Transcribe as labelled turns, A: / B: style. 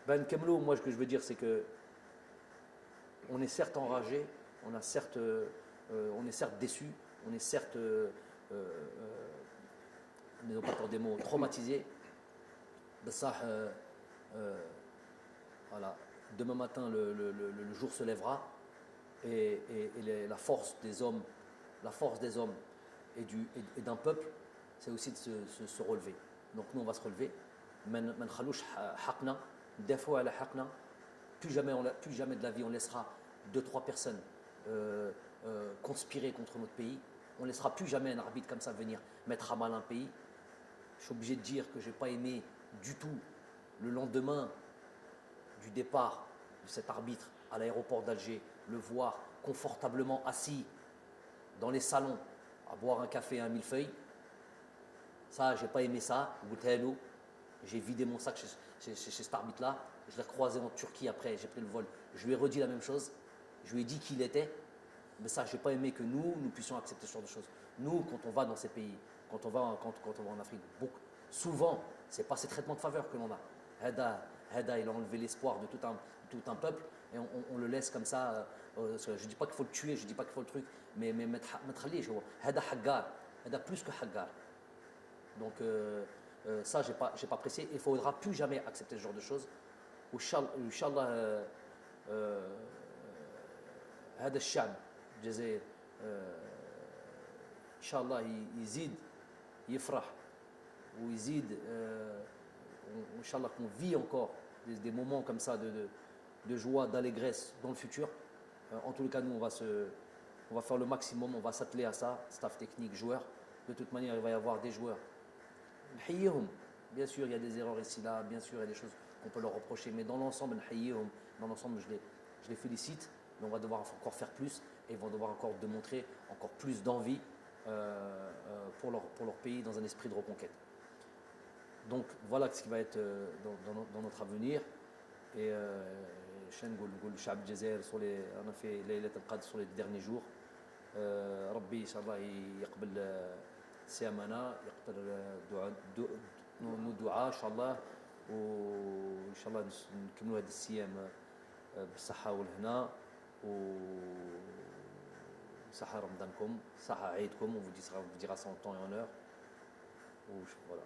A: Ben Kemlo, moi ce que je veux dire c'est que on est certes enragé, on est certes déçu, on est certes, n'ayons pas peur des mots, traumatisé. Ça, voilà. Demain matin, le jour se lèvera et la force des hommes et d'un peuple, c'est aussi de se relever. Donc nous, on va se relever. Des fois, plus jamais de la vie, on laissera deux, trois personnes conspirer contre notre pays. On ne laissera plus jamais un arbitre comme ça venir mettre à mal un pays. Je suis obligé de dire que je n'ai pas aimé du tout le lendemain du départ de cet arbitre à l'aéroport d'Alger, le voir confortablement assis dans les salons à boire un café et un millefeuille. Ça, j'ai pas aimé ça. J'ai vidé mon sac chez cet arbitre-là. Je l'ai recroisé en Turquie après, j'ai pris le vol. Je lui ai redit la même chose. Je lui ai dit qui il était. Mais ça, je n'ai pas aimé que nous puissions accepter ce genre de choses. Nous, quand on va dans ces pays, quand on va en Afrique, souvent, ce n'est pas ces traitements de faveur que l'on a. Heda, il a enlevé l'espoir de tout un peuple et on le laisse comme ça. Je ne dis pas qu'il faut le tuer, je ne dis pas qu'il faut le truc, mais mettre Heda Haggar, Heda plus que Haggar. Donc ça, je n'ai pas apprécié. Il ne faudra plus jamais accepter ce genre de choses. Inch'Allah, هذا الشعب الجزائر ان شاء الله يزيد يفرح ويزيد ان شاء الله qu'on vit encore des moments comme ça de joie, d'allégresse dans le futur. En tous les cas, nous on va faire le maximum, on va s'atteler à ça, staff technique, joueurs. De toute manière, il va y avoir des joueurs. Bien sûr, il y a des erreurs ici là, bien sûr, il y a des choses qu'on peut leur reprocher, mais dans l'ensemble, je les félicite. Mais on va devoir encore faire plus et ils vont devoir encore démontrer encore plus d'envie pour leur pays dans un esprit de reconquête. Donc voilà ce qui va être dans notre avenir. Et on a fait Laylat al-Qadr sur les derniers jours. Rabbi Inch'Allah يقبل صيامنا يقبل nos دعاء إن شاء الله وإن شاء الله نكملوا هذا الصيام بالصحة والهنا وصحة رمضانكم صحة عيدكم on vous dira ça en temps et en heure. Voilà.